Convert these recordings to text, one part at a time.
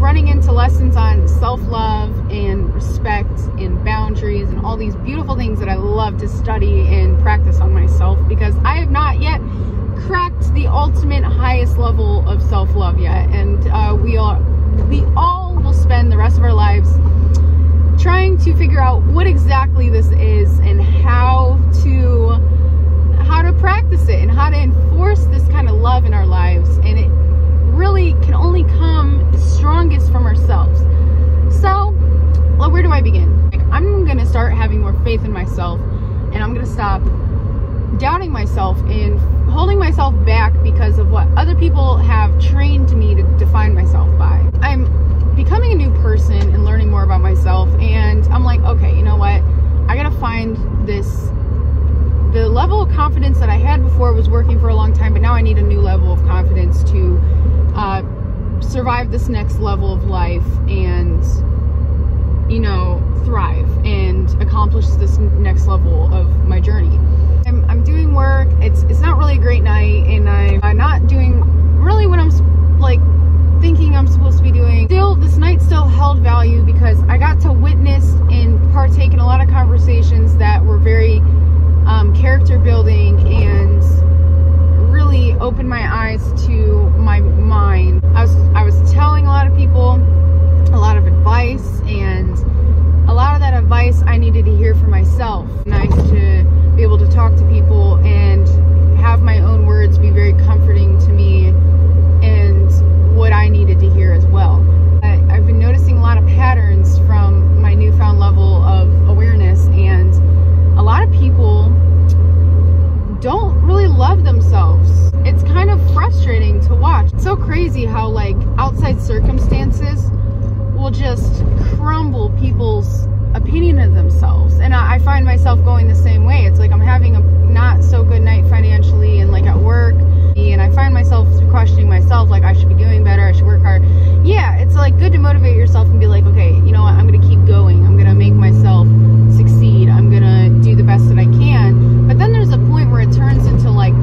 running into lessons on self-love and respect and boundaries and all these beautiful things that I love to study and practice on myself, because I have not yet cracked the ultimate highest level of self-love yet. And we all will spend the rest of our lives trying to figure out what exactly this is and how to practice it and how to enforce this kind of love in our lives. And it really can only come strongest from ourselves. So, well, where do I begin? I'm gonna start having more faith in myself, and I'm gonna stop doubting myself and holding myself back because of what other people have trained me to define myself by. I'm becoming a new person and learning more about myself, and I'm like, okay, you know what? I gotta find the level of confidence that I had before was working for a long time, but now I need a new level of confidence to survive this next level of life and, you know, thrive and accomplish this next level of my journey. I'm doing work. It's not really a great night, and I'm not doing really what I'm like thinking I'm supposed to be doing. Still, this night still held value because I got to witness and partake in a lot of conversations that were very character building and really opened my eyes to my mind. I was telling a lot of people a lot of advice, and a lot of that advice I needed to hear for myself. Nice to be able to talk to people and have my own words be very comforting to me and what I needed to hear as well. I've been noticing a lot of patterns from my newfound level of awareness, and a lot of people don't really love themselves. It's kind of frustrating to watch. It's so crazy how like outside circumstances will just crumble people's opinion of themselves. And I find myself going the same way. It's like I'm having a not so good night financially and like at work, and I find myself questioning myself, like I should be doing better, I should work hard. Yeah, it's like good to motivate yourself and be like, okay, you know what, I'm gonna keep going, I'm gonna make myself succeed, I'm gonna do the best that I can. But then there's a point where it turns into like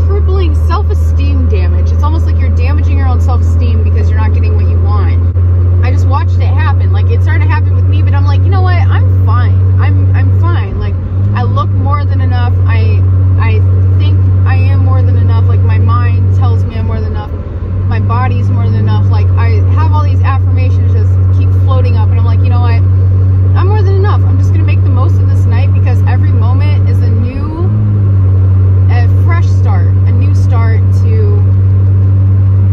crippling self-esteem damage. It's almost like you're damaging your own self-esteem because you're not getting what you want. I just watched it happen. Like, it started to happen with me, but I'm like, you know what? I'm fine. I'm fine. Like, I look more than enough. I think I am more than enough. Like, my mind tells me I'm more than enough. My body's more than enough. Like, I have all these affirmations just keep floating up, and I'm like, you know what? I'm more than enough. I'm just gonna make the most of this night because every moment is a fresh start, a new start to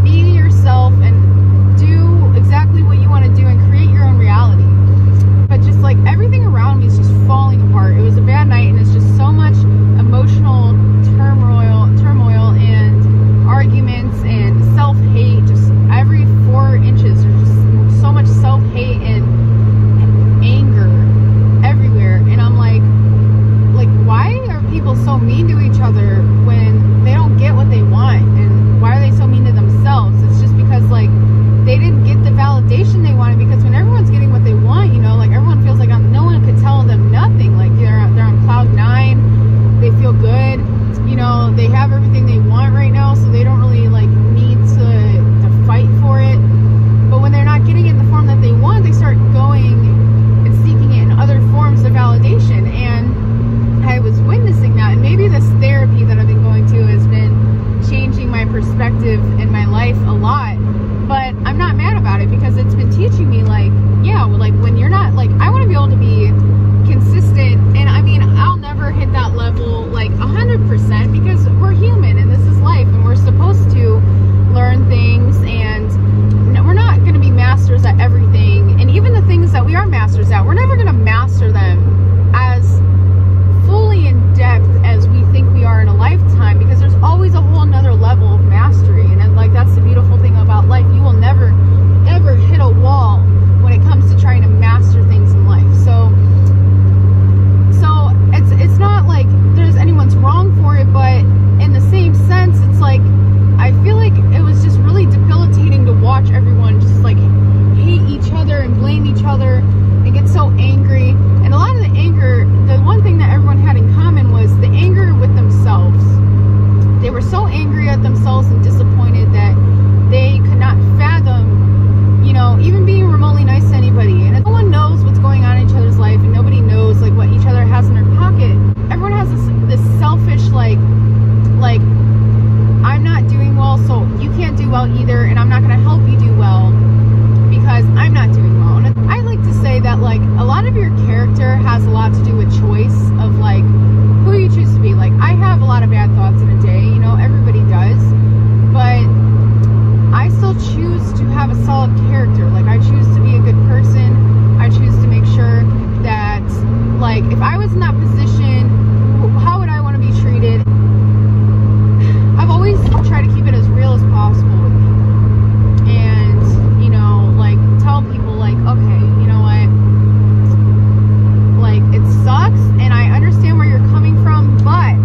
be yourself and do exactly what you want to do and create your own reality. But just like everything around me is just falling apart. It was a bad night, and it's just so much emotional turmoil and arguments and self-hate. Just every 4 inches there's just so much self-hate and anger everywhere. And I'm like, why are people so mean to each other when they don't get what they want? And why are they so mean to themselves? It's just because like they didn't get the validation they wanted, because when everyone's getting what they want, you know, like everyone feels like no one could tell them nothing. Like they're on cloud 9, they feel good, you know, they have everything they want right now, so they don't really like need to fight for it. But when they're not getting it in the form that they want, they start going and seeking it in other forms of validation. And I was witnessing that, and maybe this therapy that I've been going to has been changing my perspective in my life a lot, but I'm not mad about it because it's been teaching me like, yeah, like when you're not like, I want to be able to be consistent, and I mean, I'll never hit that level like 100% because we're human and this is life, and we're supposed to learn things, and we're not going to be masters at everything. And even the things that we are masters at, we're never going to master them as fully in depth as we think we are in a lifetime, because there's always a whole nother level of mastery. And like, that's the beautiful thing about life. You will never ever hit a wall when it comes to trying to master things in life. So it's not like there's anyone's wrong for it, but in the same sense, well either, and I'm not going to help you do well because I'm not doing well. And I like to say that, like, a lot of your character has a lot to do with choice of, like, who you choose to be. Like, I have a lot of bad thoughts in a day, you know, everybody does, but I still choose to have a solid character. Like, I choose to be a good person. I choose to make sure that, like, if I was in that position, how would I want to be treated? I've always tried to keep it as real as possible with people. And, you know, like, tell people, like, okay, you know what? Like, it sucks, and I understand where you're coming from, but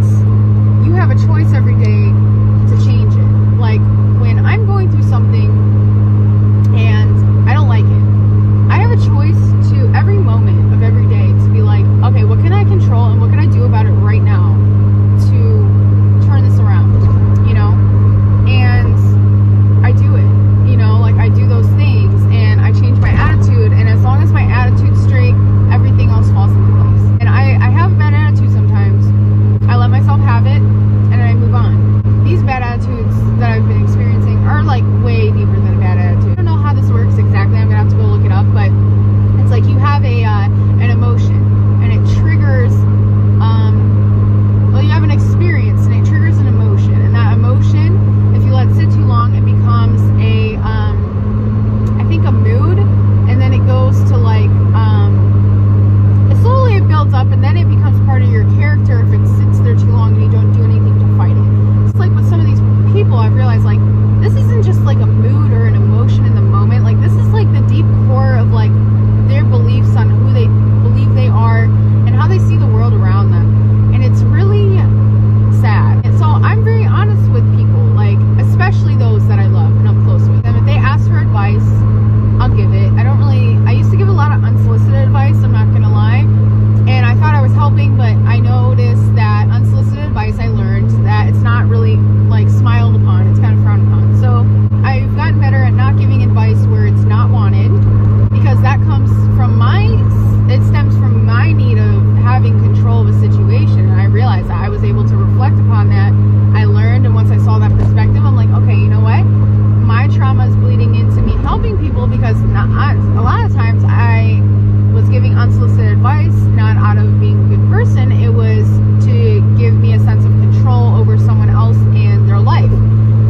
you have a choice every day to change it. Like, when I'm going through something and I don't like it, I have a choice to every moment of every day to be like, okay, what can I control and what can I do about it right now to turn this around, you know? And I do it, you know, like, I do those things and I change my attitude, and as long as my attitude's straight, everything else falls into place. And I have a bad attitude sometimes. I let myself have it and I move on. These bad attitudes that I've been experiencing are, like, way deeper than a bad attitude. I don't know how this works exactly. I'm gonna have to go look it up, but it's like you have an emotion and it triggers, well, you have an experience and it triggers an emotion, and that emotion, if you let it sit too long, it becomes I think a mood, and then it goes to, like, slowly it builds up, and then it becomes part of your character if it sits there too long and you don't do anything to fight it. It's like with some of these people, I've realized, like, this isn't just like a mood or an emotion in the moment. Like, this is like the deep core of, like, their beliefs on who they believe they are and how they see the world around them. And it's really sad. And so I'm very honest with people, like, especially those that I love and I'm close with them. If they ask for advice, I'll give it. I used to give a lot of unsolicited advice, I'm not gonna lie. And I thought I was helping, but I noticed that unsolicited advice, I learned that it's not really, like, smiled upon. It's kind of frowned upon. So I've gotten better at not giving advice where it's not wanted, because that comes from it stems from my need of having control of a situation. And I realized that I was able to reflect upon that. I learned, and once I saw that perspective, I'm like, okay, you know what? My trauma is bleeding into me helping people, because a lot of times I was giving unsolicited advice not out of being a good person. It was to give me a sense of control over someone else and their life.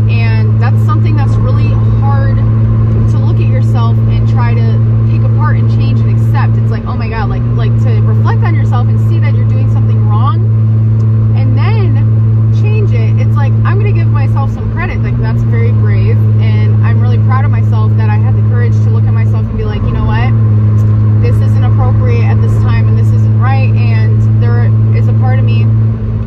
And that's something that's really hard to look at yourself and try to take apart and change and accept. It's like, oh my God, like to reflect on yourself and see that you're doing something wrong and then change it. It's like, I'm gonna give myself some credit. Like, that's very brave, and I'm really proud of myself that I had the courage to look at myself and be like, you know what? This isn't appropriate at this time, and this isn't right, and there is a part of me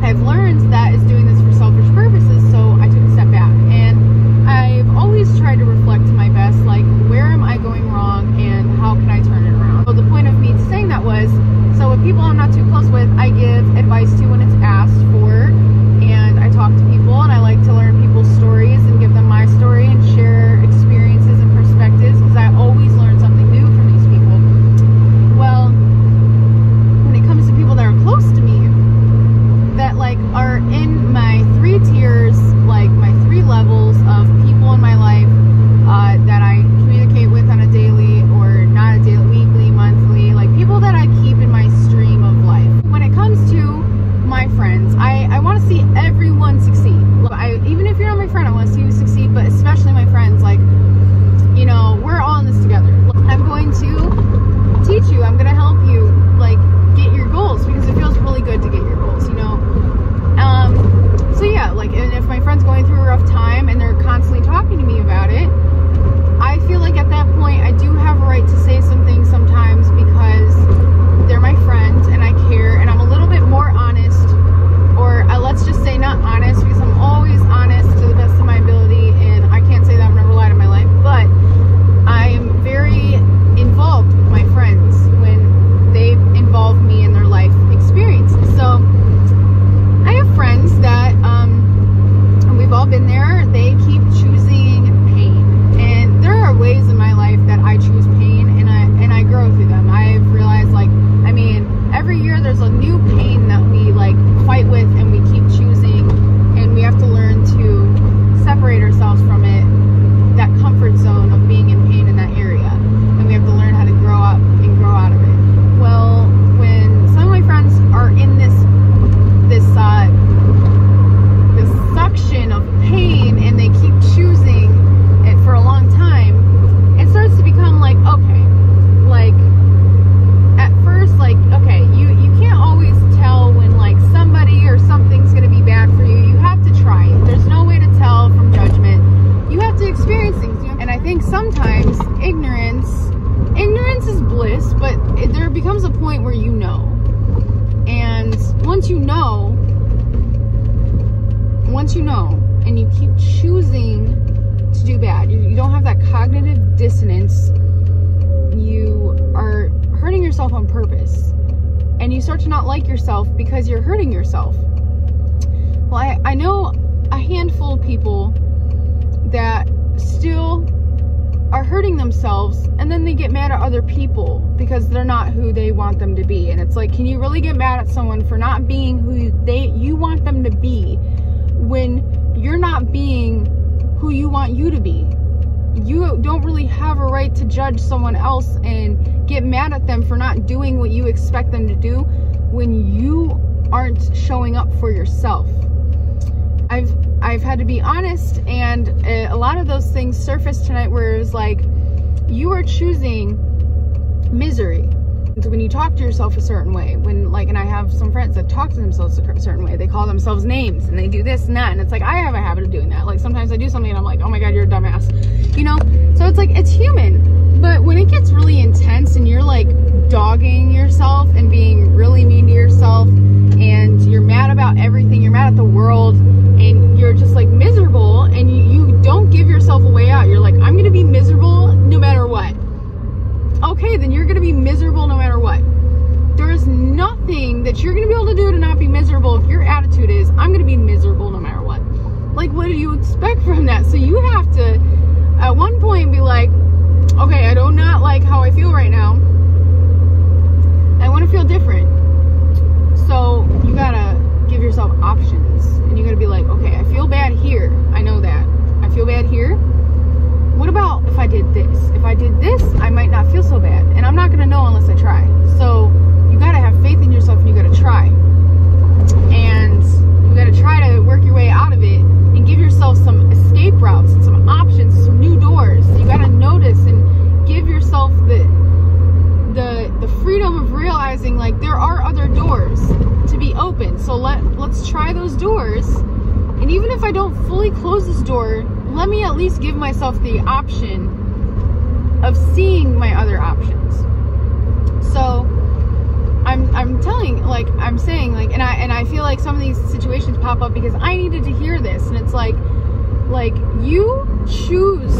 I've learned that is doing this for selfish purposes, so I took a step back. And I've always tried to reflect to my best, like, where am I going wrong and how can I turn it around? So the point of me saying that was, so with people I'm not too close with, I give advice to when it's asked for, and I talk to people, and I like to learn people's stories and give them my story and share experiences and perspectives, because I always learn something new from these people. Well, when it comes to people that are close to me, that, like, are in my 3 tiers, like my 3 levels of people in my life that I communicate with on a daily, or not a daily, weekly, monthly, like people that I keep in my stream of life. When it comes to my friends, I want to see everyone succeed. Even if you're not my friend, I want to see you succeed, but especially my friends, like, you know, we're all in this together. I'm going to teach you, I'm going to help you, like, get your goals, because it feels really good to get your goals, you know? So yeah, like, and if my friend's going through a rough time and they're constantly talking to me about it, I feel like at that point I do have a right to say some things sometimes, because they're my friend and I care, and I'm a little bit more honest, or let's just say not honest, because I'm always honest to the best of my ability, and I can't say that I've never lied in my life, but I am very involved with my friends when they involve me in their life experiences. So I have friends that we've all been there. They keep choosing pain, and there are ways in my life that I choose pain, and I grow through them. I've realized, like, I mean, every year there's a new pain that we, like, fight with, and we keep choosing, and we have to learn to separate ourselves from it ignorance is bliss, but there becomes a point where you know. And once you know, and you keep choosing to do bad, you don't have that cognitive dissonance, you are hurting yourself on purpose. And you start to not like yourself because you're hurting yourself. Well, I know a handful of people that still are hurting themselves, and then they get mad at other people because they're not who they want them to be. And it's like, can you really get mad at someone for not being who you want them to be when you're not being who you want you to be? You don't really have a right to judge someone else and get mad at them for not doing what you expect them to do when you aren't showing up for yourself. I've had to be honest, and a lot of those things surfaced tonight where it was like, you are choosing misery. When you talk to yourself a certain way, and I have some friends that talk to themselves a certain way, they call themselves names and they do this and that, and it's like, I have a habit of doing that. Like sometimes I do something and I'm like, oh my God, you're a dumbass, you know? So it's like, it's human. But when it gets really intense and you're like dogging yourself and being really mean to yourself, and you're mad about everything, you're mad at the world, and you're just like miserable, and you don't give yourself a way out. You're like, I'm gonna be miserable no matter what. Okay, then you're gonna be miserable no matter what. There is nothing that you're gonna be able to do to not be miserable if your attitude is, I'm gonna be miserable no matter what. Like, what do you expect from that? So you have to, at one point, be like, okay, I do not like how I feel right now. I wanna feel different. So you gotta give yourself options, and you gotta be like, okay, I feel bad here. I know that. I feel bad here. What about if I did this? If I did this, I might not feel so bad. And I'm not gonna know unless I try. So you gotta have faith in yourself, and you gotta try. And you gotta try to work your way out of it and give yourself some escape routes and some options, some new doors. You gotta notice and give yourself the freedom of realizing, like, there are other doors to be open. So let's try those doors. And even if I don't fully close this door, let me at least give myself the option of seeing my other options. So I'm saying, and I feel like some of these situations pop up because I needed to hear this. And it's like you choose,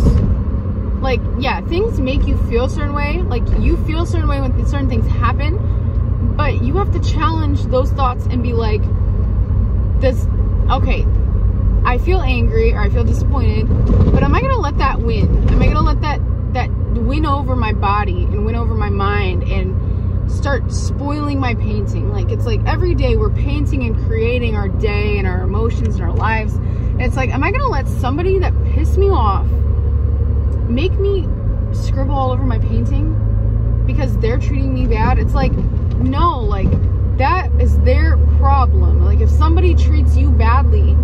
like, yeah, things make you feel a certain way. Like, you feel a certain way when certain things happen, but you have to challenge those thoughts and be like, okay, I feel angry or I feel disappointed, but am I gonna let that win? Am I gonna let that win over my body and win over my mind and start spoiling my painting? Like, it's like every day we're painting and creating our day and our emotions and our lives. And it's like, am I gonna let somebody that pissed me off make me scribble all over my painting because they're treating me bad? It's like, no, like, that is their problem. Like, if somebody treats you badly,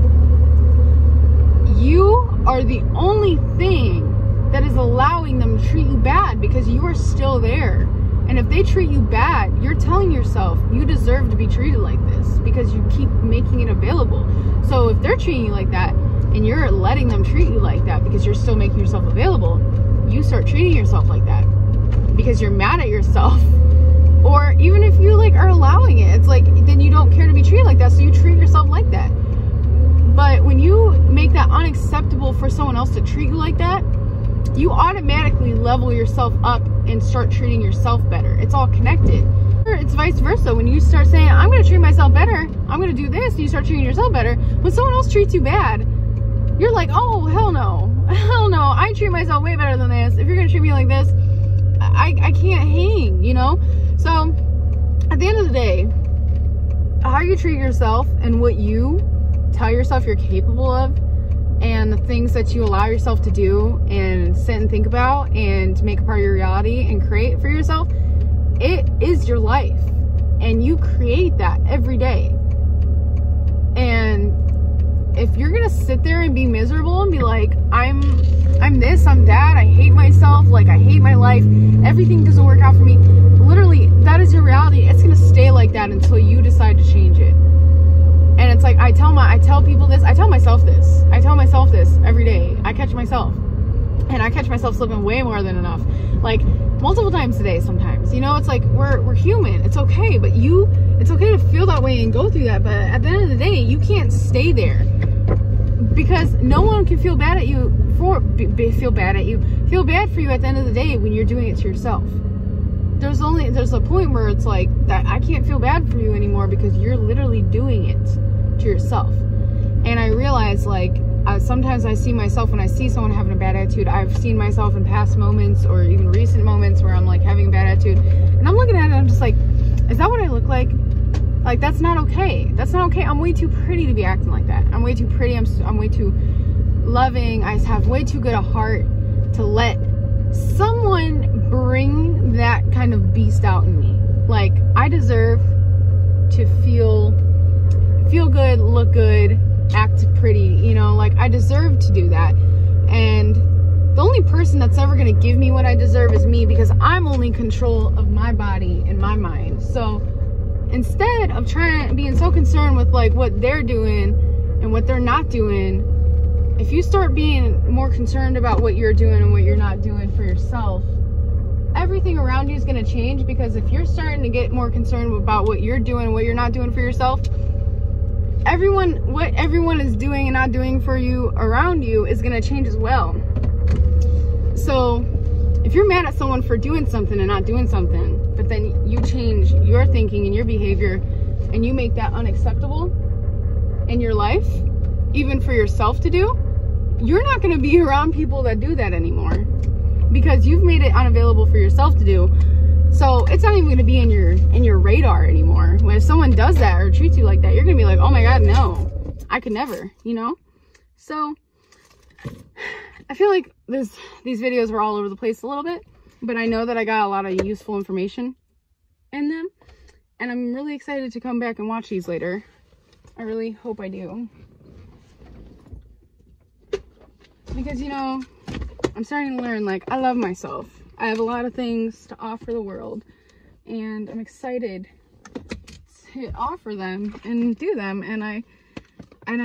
you are the only thing that is allowing them to treat you bad, because you are still there. And if they treat you bad, you're telling yourself you deserve to be treated like this because you keep making it available. So if they're treating you like that and you're letting them treat you like that because you're still making yourself available, you start treating yourself like that because you're mad at yourself. Or even if you like are allowing it, it's like, then you don't care to be treated like that, so you treat yourself like that. But when you make that unacceptable for someone else to treat you like that, you automatically level yourself up and start treating yourself better. It's all connected. It's vice versa. When you start saying, I'm going to treat myself better, I'm going to do this, and you start treating yourself better, when someone else treats you bad, you're like, oh, hell no. Hell no. I treat myself way better than this. If you're going to treat me like this, I can't hang, you know? So, at the end of the day, how you treat yourself and what you tell yourself you're capable of, and the things that you allow yourself to do and sit and think about and make a part of your reality and create for yourself, it is your life. And you create that every day. And if you're gonna sit there and be miserable and be like, I'm this, I'm that, I hate myself, like, I hate my life, everything doesn't work out for me, literally, that is your reality. It's gonna stay like that until you decide to change it. And it's like, I tell people this, I tell myself this every day. I catch myself. And I catch myself slipping way more than enough, like multiple times a day sometimes. You know, it's like we're human. It's okay, but it's okay to feel that way and go through that. But at the end of the day, you can't stay there, because no one can feel bad at you feel bad for you at the end of the day when you're doing it to yourself. There's a point where it's like that I can't feel bad for you anymore because you're literally doing it to yourself. And I realize, like, sometimes I see myself when I see someone having a bad attitude. I've seen myself in past moments or even recent moments where I'm like having a bad attitude, and I'm looking at it and I'm just like, is that what I look like? Like, that's not okay. That's not okay. I'm way too pretty to be acting like that. I'm way too pretty. I'm way too loving. I have way too good a heart to let someone bring that kind of beast out in me. Like, I deserve to feel good, look good, act pretty, you know, like I deserve to do that. And the only person that's ever going to give me what I deserve is me, because I'm only in control of my body and my mind. So instead of being so concerned with like what they're doing and what they're not doing, if you start being more concerned about what you're doing and what you're not doing for yourself, everything around you is going to change. Because if you're starting to get more concerned about what you're doing and what you're not doing for yourself, what everyone is doing and not doing for you around you is going to change as well. So if you're mad at someone for doing something and not doing something, but then you change your thinking and your behavior and you make that unacceptable in your life, even for yourself to do, you're not going to be around people that do that anymore, because you've made it unavailable for yourself to do. So it's not even going to be in your radar anymore. When if someone does that or treats you like that, you're going to be like, oh my God, no, I could never, you know? So I feel like these videos were all over the place a little bit, but I know that I got a lot of useful information in them, and I'm really excited to come back and watch these later. I really hope I do. Because, you know, I'm starting to learn, like, I love myself. I have a lot of things to offer the world, and I'm excited to offer them and do them. And I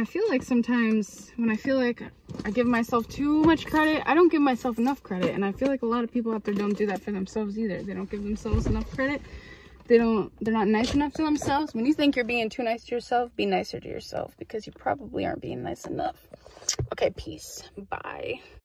feel like sometimes when I feel like I give myself too much credit, I don't give myself enough credit. And I feel like a lot of people out there don't do that for themselves either. They don't give themselves enough credit. They're not nice enough to themselves. When you think you're being too nice to yourself, be nicer to yourself, because you probably aren't being nice enough. Okay, peace. Bye.